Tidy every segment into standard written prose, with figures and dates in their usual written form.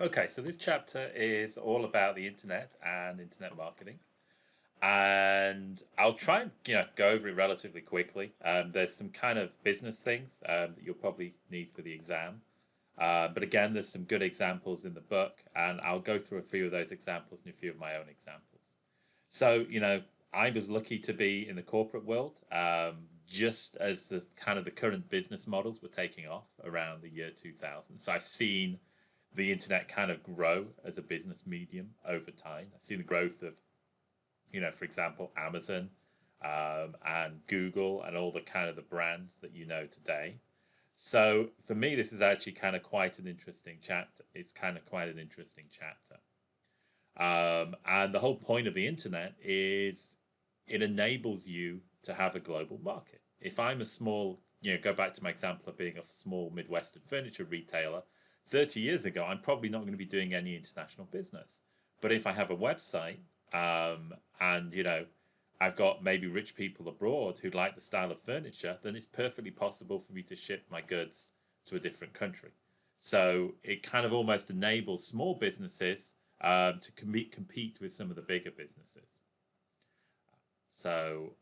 Okay, so this chapter is all about the internet and internet marketing, and I'll try and go over it relatively quickly. There's some kind of business things that you'll probably need for the exam, but again, there's some good examples in the book, and I'll go through a few of those examples and a few of my own examples. So I was lucky to be in the corporate world just as the kind of the current business models were taking off around the year 2000. So I've seen the internet kind of grow as a business medium over time. I've seen the growth of, for example, Amazon and Google and all the kind of the brands that you know today. So for me, this is actually kind of quite an interesting chapter. It's kind of quite an interesting chapter. And the whole point of the internet is it enables you to have a global market. If I'm a small, go back to my example of being a small Midwestern furniture retailer, 30 years ago, I'm probably not going to be doing any international business. But if I have a website and, I've got maybe rich people abroad who like the style of furniture, then it's perfectly possible for me to ship my goods to a different country. So it kind of almost enables small businesses to compete with some of the bigger businesses. So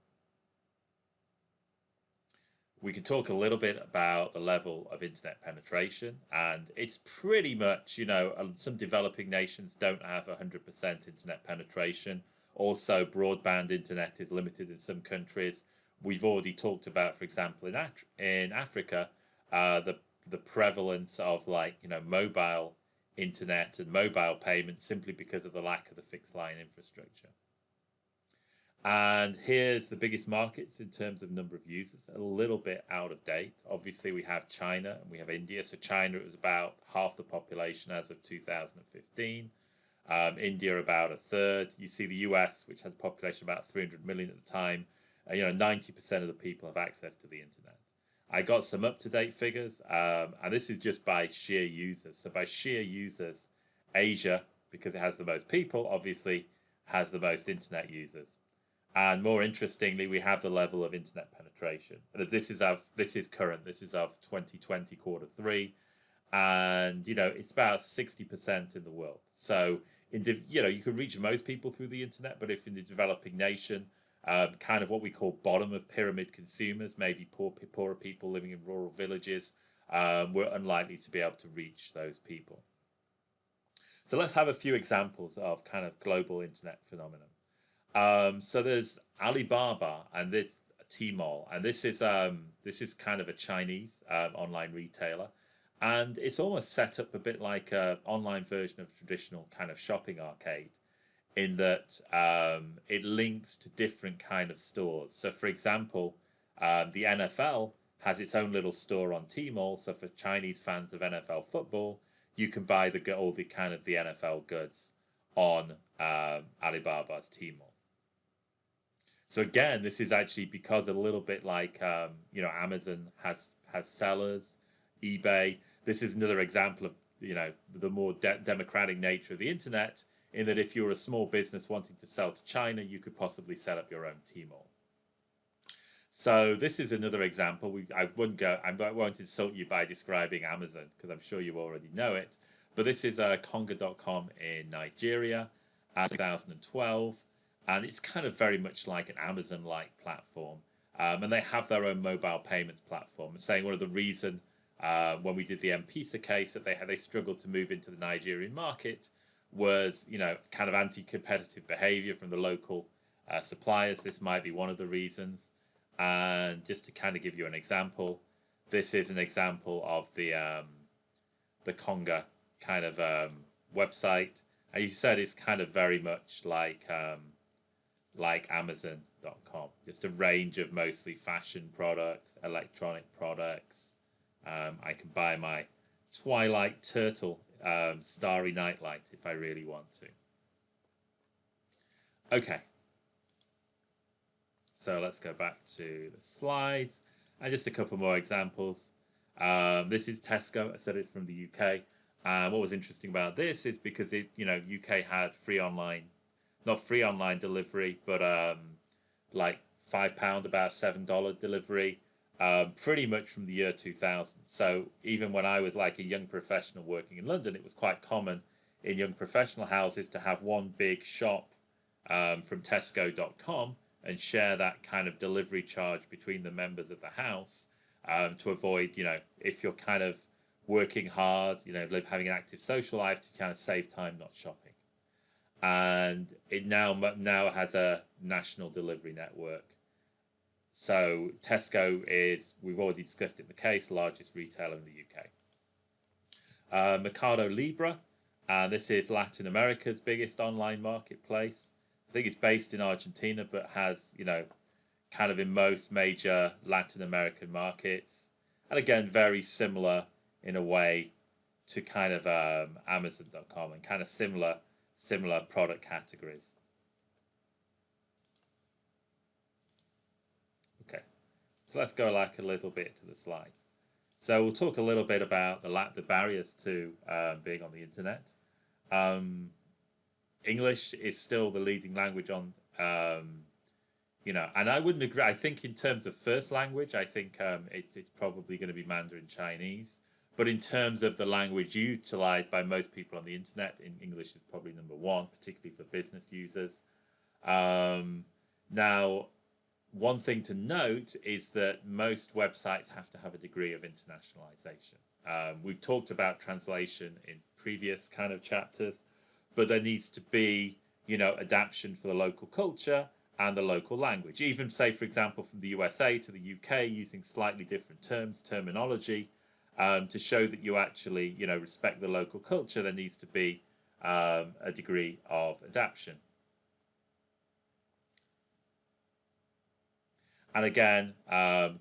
we can talk a little bit about the level of internet penetration, and it's pretty much, some developing nations don't have 100% internet penetration. Also, broadband internet is limited in some countries. We've already talked about, for example, in Africa, the prevalence of mobile internet and mobile payments simply because of the lack of the fixed line infrastructure. And here's the biggest markets in terms of number of users, a little bit out of date. Obviously, we have China and we have India. So China was about half the population as of 2015. India about a third. You see the US, which had a population of about 300 million at the time. 90% of the people have access to the internet. I got some up-to-date figures, and this is just by sheer users. So by sheer users, Asia, because it has the most people, obviously has the most internet users. And more interestingly, we have the level of internet penetration. This is current. This is of 2020 quarter three, and it's about 60% in the world. So you can reach most people through the internet, but if in the developing nation, kind of what we call bottom of pyramid consumers, maybe poorer people living in rural villages, we're unlikely to be able to reach those people. So let's have a few examples of kind of global internet phenomenon. So there's Alibaba and this Tmall, and this is kind of a Chinese online retailer, and it's almost set up a bit like an online version of traditional kind of shopping arcade, in that it links to different kind of stores. So, for example, the NFL has its own little store on Tmall. So, for Chinese fans of NFL football, you can buy all the kind of the NFL goods on Alibaba's Tmall. So again, this is actually because a little bit like Amazon has sellers, eBay. This is another example of the more democratic nature of the internet, in that if you're a small business wanting to sell to China, you could possibly set up your own Tmall. So this is another example. I won't insult you by describing Amazon because I'm sure you already know it. But this is Conga.com in Nigeria, 2012. And it's kind of very much like an Amazon-like platform. And they have their own mobile payments platform. I'm saying one of the reasons when we did the M-Pesa case that they struggled to move into the Nigerian market was, kind of anti-competitive behavior from the local suppliers. This might be one of the reasons. And just to kind of give you an example, this is an example of the Conga kind of website. And you said it's kind of very much like Amazon.com, just a range of mostly fashion products, electronic products. I can buy my Twilight Turtle Starry Nightlight if I really want to. Okay, so let's go back to the slides and just a couple more examples. This is Tesco. I said it's from the UK. What was interesting about this is because UK had free online, not free online delivery, but like £5, about $7 delivery. pretty much from the year 2000. So even when I was like a young professional working in London, it was quite common in young professional houses to have one big shop from Tesco.com and share that kind of delivery charge between the members of the house to avoid, if you're kind of working hard, having an active social life, to kind of save time not shopping. And it now has a national delivery network. So Tesco is, we've already discussed it in the case, largest retailer in the UK. Mercado Libre, this is Latin America's biggest online marketplace. I think it's based in Argentina, but has, kind of in most major Latin American markets. And again, very similar in a way to kind of Amazon.com and kind of similar product categories. Okay, so let's go like a little bit to the slides. So we'll talk a little bit about the barriers to being on the internet. English is still the leading language on, and I wouldn't agree. I think in terms of first language, I think it's probably going to be Mandarin Chinese. But in terms of the language utilized by most people on the internet, English is probably number one, particularly for business users. Now, one thing to note is that most websites have to have a degree of internationalization. We've talked about translation in previous kind of chapters, but there needs to be, adaptation for the local culture and the local language. Even say, for example, from the USA to the UK, using slightly different terminology, to show that you actually, respect the local culture, there needs to be a degree of adaptation. And again,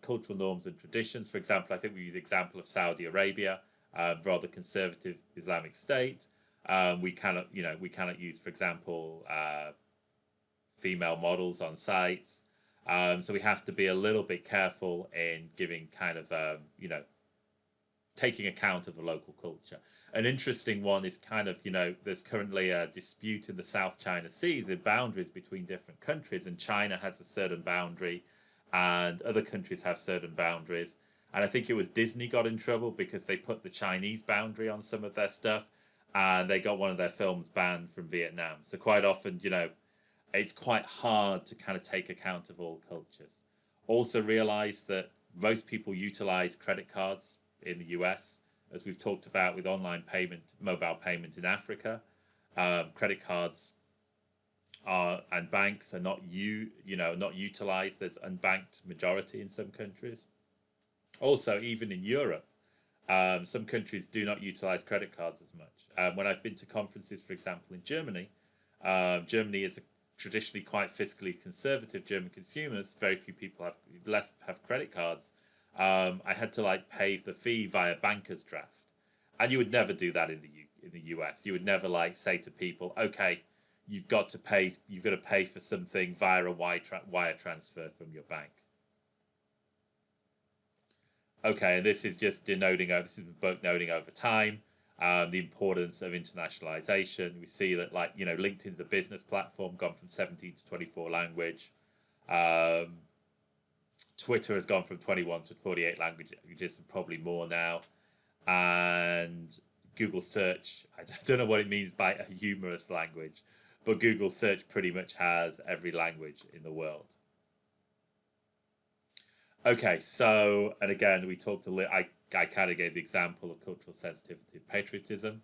cultural norms and traditions. For example, I think we use the example of Saudi Arabia, rather conservative Islamic state. We cannot use, for example, female models on sites. So we have to be a little bit careful in giving kind of, taking account of the local culture. An interesting one is kind of, there's currently a dispute in the South China Sea, the boundaries between different countries, and China has a certain boundary and other countries have certain boundaries. And I think it was Disney got in trouble because they put the Chinese boundary on some of their stuff and they got one of their films banned from Vietnam. So quite often, it's quite hard to kind of take account of all cultures. Also realize that most people utilize credit cards in the US, as we've talked about with online payment, mobile payment in Africa. Credit cards and banks are not utilized. There's unbanked majority in some countries. Also, even in Europe, some countries do not utilize credit cards as much. When I've been to conferences, for example, in Germany, Germany is traditionally quite fiscally conservative. German consumers, very few people have credit cards. I had to pay the fee via banker's draft, and you would never do that in the US. You would never say to people, okay, you've got to pay for something via a wire transfer from your bank. Okay, and this is just noting over time the importance of internationalization. We see that LinkedIn's a business platform, gone from 17 to 24 language. Twitter has gone from 21 to 48 languages and probably more now. And Google search, I don't know what it means by a humorous language, but Google search pretty much has every language in the world. Okay, so, and again, we talked a little, I kind of gave the example of cultural sensitivity and patriotism.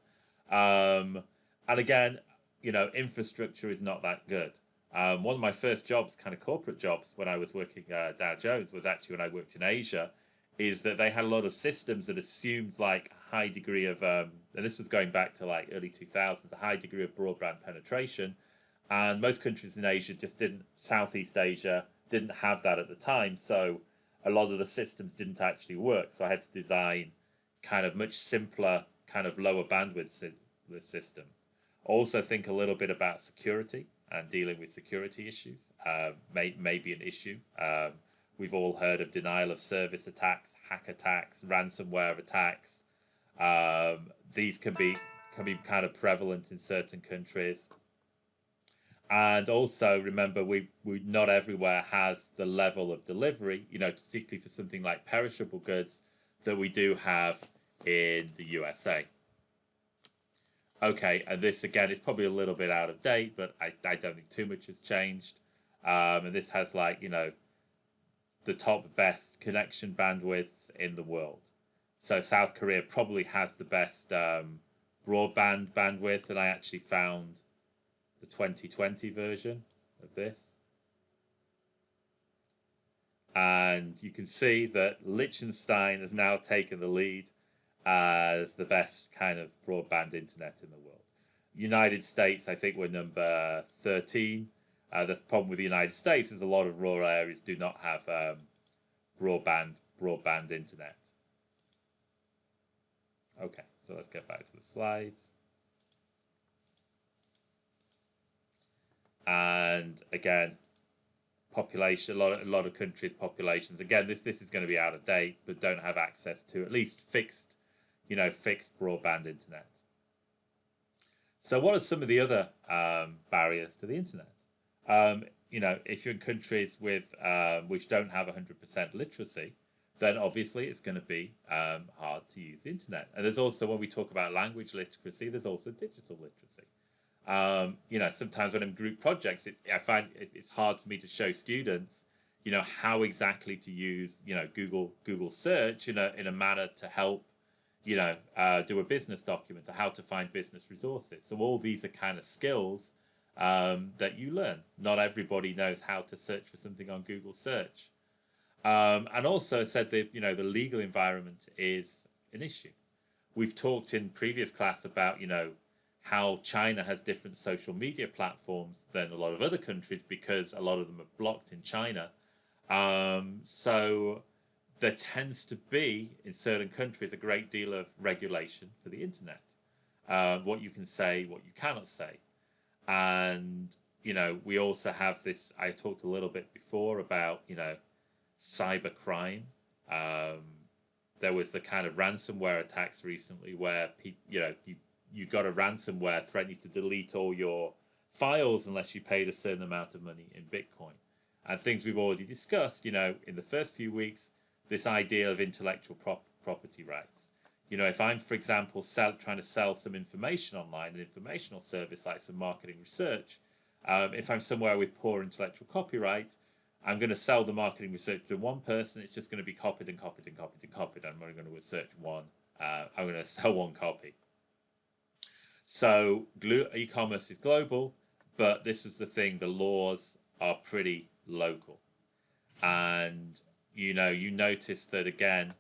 And again, infrastructure is not that good. One of my first jobs, kind of corporate jobs, when I was working at Dow Jones, was actually when I worked in Asia, is that they had a lot of systems that assumed a high degree of, and this was going back to early 2000s, a high degree of broadband penetration. And most countries in Asia Southeast Asia didn't have that at the time. So a lot of the systems didn't actually work. So I had to design kind of much simpler, kind of lower bandwidth systems. Also think a little bit about security and dealing with security issues may be an issue. We've all heard of denial of service attacks, hack attacks, ransomware attacks. These can be kind of prevalent in certain countries. And also remember, we not everywhere has the level of delivery, particularly for something like perishable goods, that we do have in the USA. Okay, and this again is probably a little bit out of date, but I don't think too much has changed. And this has the top best connection bandwidth in the world. So South Korea probably has the best broadband bandwidth, and I actually found the 2020 version of this. And you can see that Liechtenstein has now taken the lead as the best kind of broadband internet in the world. United States, I think we're number 13. The problem with the United States is a lot of rural areas do not have broadband internet. Okay, so let's get back to the slides. And again, population, a lot of countries' populations. Again, this is going to be out of date, but don't have access to at least fixed broadband internet. So what are some of the other barriers to the internet? If you're in countries with which don't have 100% literacy, then obviously it's going to be hard to use the internet. And there's also, when we talk about language literacy, there's also digital literacy. Sometimes when I'm in group projects, I find it's hard for me to show students, how exactly to use, Google search in a manner to help, do a business document, or how to find business resources. So all these are kind of skills that you learn. Not everybody knows how to search for something on Google search. And also said that, the legal environment is an issue. We've talked in previous class about, how China has different social media platforms than a lot of other countries because a lot of them are blocked in China. So there tends to be, in certain countries, a great deal of regulation for the internet. What you can say, what you cannot say. And, we also have this, I talked a little bit before about, cyber crime. There was the kind of ransomware attacks recently where you got a ransomware threatening to delete all your files unless you paid a certain amount of money in Bitcoin. And things we've already discussed, in the first few weeks, this idea of intellectual property rights. If I'm, for example, trying to sell some information online, an informational service like some marketing research, if I'm somewhere with poor intellectual copyright, I'm going to sell the marketing research to one person. It's just going to be copied and copied and copied and copied. I'm only going to research one. I'm going to sell one copy. So e-commerce is global, but this was the thing. The laws are pretty local. And, you notice that, again,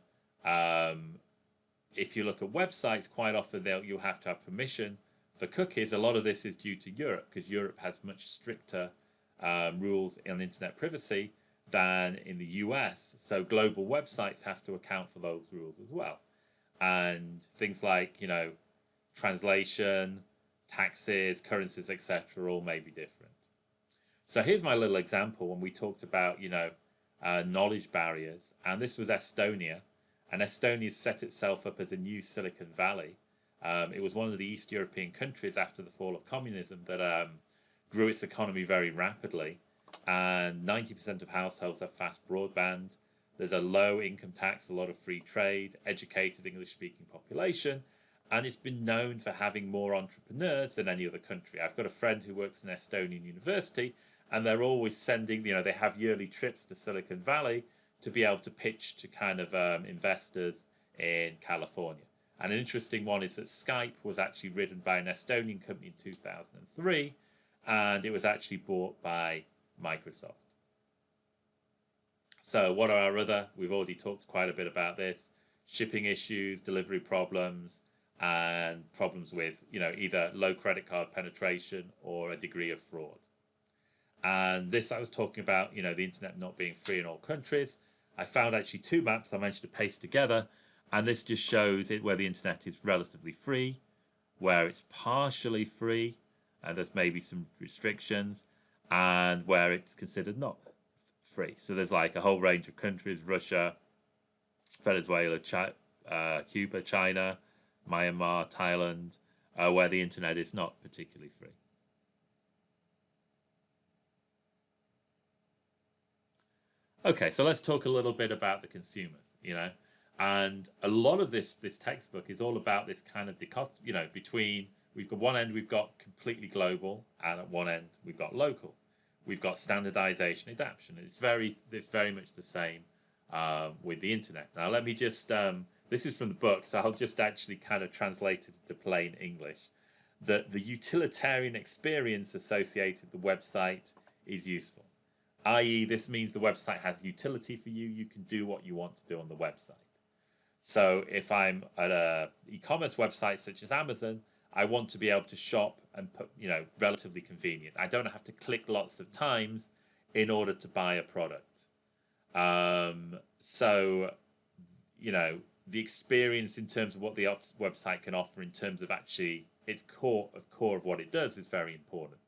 if you look at websites, quite often you'll have to have permission for cookies. A lot of this is due to Europe, because Europe has much stricter rules on internet privacy than in the US. So global websites have to account for those rules as well. And things like, translation, taxes, currencies, etc., all may be different. So here's my little example when we talked about, knowledge barriers. And this was Estonia. And Estonia set itself up as a new Silicon Valley. It was one of the East European countries after the fall of communism that grew its economy very rapidly. And 90% of households have fast broadband. There's a low income tax, a lot of free trade, educated English-speaking population. And it's been known for having more entrepreneurs than any other country. I've got a friend who works in Estonian university, and they're always sending, they have yearly trips to Silicon Valley to be able to pitch to kind of investors in California. And an interesting one is that Skype was actually written by an Estonian company in 2003, and it was actually bought by Microsoft. So what are our other, we've already talked quite a bit about this, shipping issues, delivery problems, and problems with, either low credit card penetration or a degree of fraud. And this I was talking about, the internet not being free in all countries. I found actually two maps I managed to paste together, and this just shows it where the internet is relatively free, where it's partially free, and there's maybe some restrictions, and where it's considered not free. So there's like a whole range of countries: Russia, Venezuela, Cuba, China, Myanmar, Thailand, where the internet is not particularly free. Okay, so let's talk a little bit about the consumers, and a lot of this textbook is all about this kind of between we've got one end we've got completely global, and at one end we've got local. We've got standardization, adaptation. It's very much the same with the internet. Now let me just this is from the book, so I'll just actually kind of translate it into plain English. That the utilitarian experience associated with the website is useful, i.e. this means the website has utility for you. You can do what you want to do on the website. So if I'm at a e-commerce website such as Amazon, I want to be able to shop and put, relatively convenient. I don't have to click lots of times in order to buy a product. So, the experience in terms of what the website can offer in terms of actually its core of what it does is very important.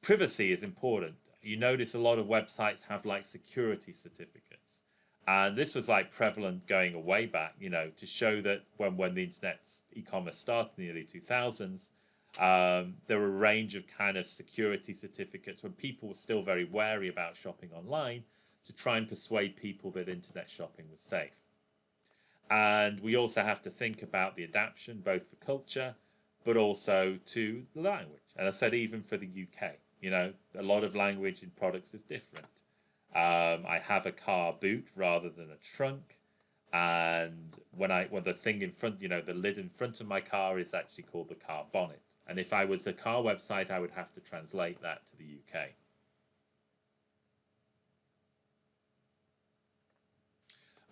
Privacy is important. You notice a lot of websites have like security certificates, and this was like prevalent going way back, to show that when the internet's e-commerce started in the early 2000s, there were a range of kind of security certificates when people were still very wary about shopping online, to try and persuade people that internet shopping was safe. And we also have to think about the adaptation, both for culture, but also to the language. And I said even for the UK, a lot of language in products is different. I have a car boot rather than a trunk, and when the thing in front, the lid in front of my car is actually called the car bonnet. And if I was a car website, I would have to translate that to the UK.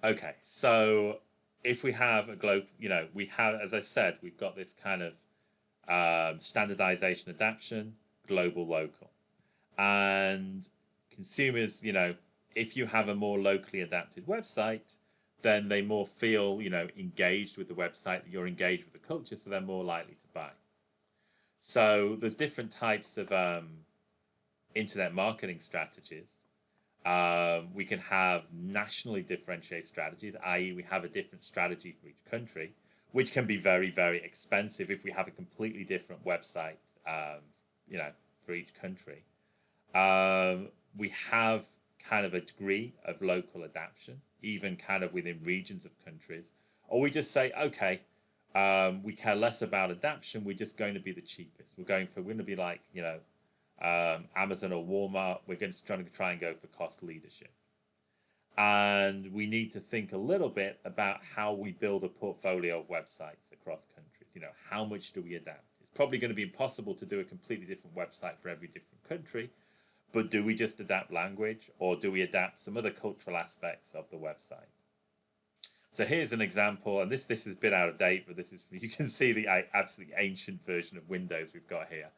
Okay, so if we have a globe, we have, as I said, we've got this kind of standardization, adaptation, global, local. And consumers, if you have a more locally adapted website, then they more feel, engaged with the website, that you're engaged with the culture, so they're more likely to buy. So there's different types of internet marketing strategies. We can have nationally differentiated strategies, i.e. we have a different strategy for each country, which can be very, very expensive if we have a completely different website, for each country. We have kind of a degree of local adaptation, even kind of within regions of countries. Or we just say, okay, we care less about adaptation, we're just going to be the cheapest. We're going to be like, Amazon or Walmart. We're going to try and go for cost leadership. And we need to think a little bit about how we build a portfolio of websites across countries. How much do we adapt? It's probably going to be impossible to do a completely different website for every different country, but do we just adapt language, or do we adapt some other cultural aspects of the website? So here's an example, and this is a bit out of date, but you can see the absolutely ancient version of Windows we've got here.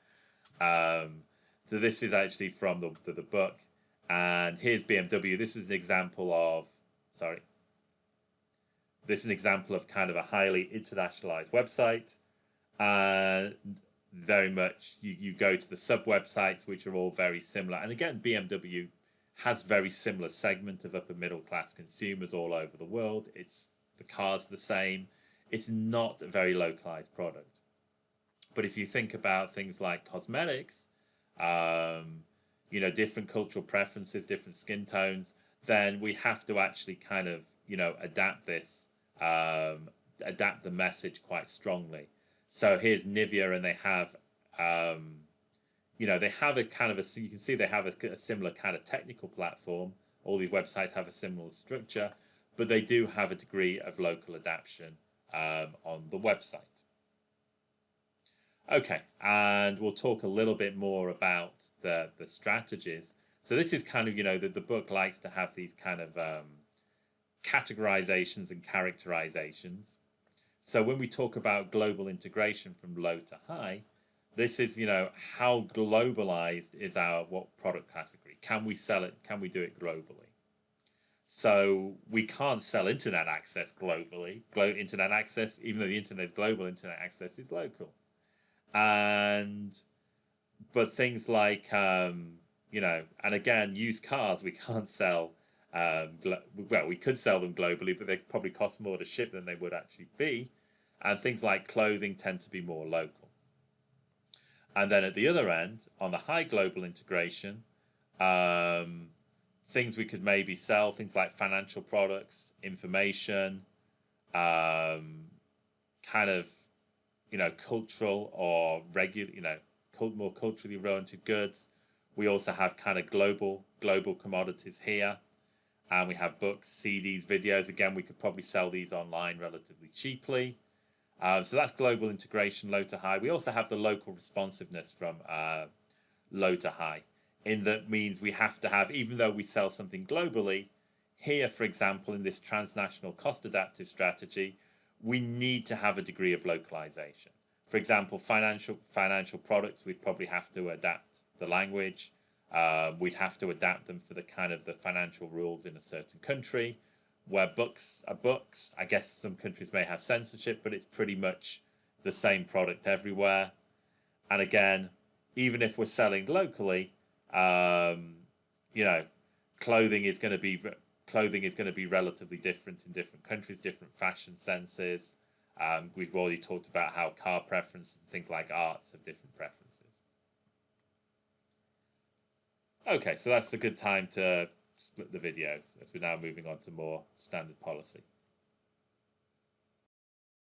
So this is actually from the book, and here's BMW. This is an example of, this is an example of kind of a highly internationalized website, and very much you go to the sub websites, which are all very similar. And again, BMW has very similar segment of upper middle class consumers all over the world. The car's the same. It's not a very localized product. But if you think about things like cosmetics, different cultural preferences, different skin tones, then we have to actually kind of, adapt this, adapt the message quite strongly. So here's Nivea, and they have, they have a kind of you can see they have a similar kind of technical platform. All these websites have a similar structure, but they do have a degree of local adaptation on the website. Okay, and we'll talk a little bit more about the strategies. So this is kind of, the book likes to have these kind of categorizations and characterizations. So when we talk about global integration from low to high, this is, how globalized is what product category? Can we sell it? Can we do it globally? So we can't sell internet access globally. Internet access, even though the internet is global, internet access is local. But things like, and again, used cars, we can't sell, we could sell them globally, but they probably cost more to ship than they would actually be. And things like clothing tend to be more local. And then at the other end, on the high global integration, things we could maybe sell, things like financial products, information, kind of, cultural or regular, more culturally oriented goods. We also have kind of global commodities here, and we have books, CDs, videos. Again, we could probably sell these online relatively cheaply. So that's global integration, low to high. We also have the local responsiveness from low to high. In that means we have to have, even though we sell something globally, here, for example, in this transnational cost adaptive strategy, we need to have a degree of localization. For example, financial products, we'd probably have to adapt the language. We'd have to adapt them for the kind of the financial rules in a certain country. Where books are books, I guess some countries may have censorship, but it's pretty much the same product everywhere. And again, even if we're selling locally, clothing is going to be relatively different in different countries, different fashion senses. We've already talked about how car preferences and things like arts have different preferences. Okay, so that's a good time to split the videos as we're now moving on to more standard policy.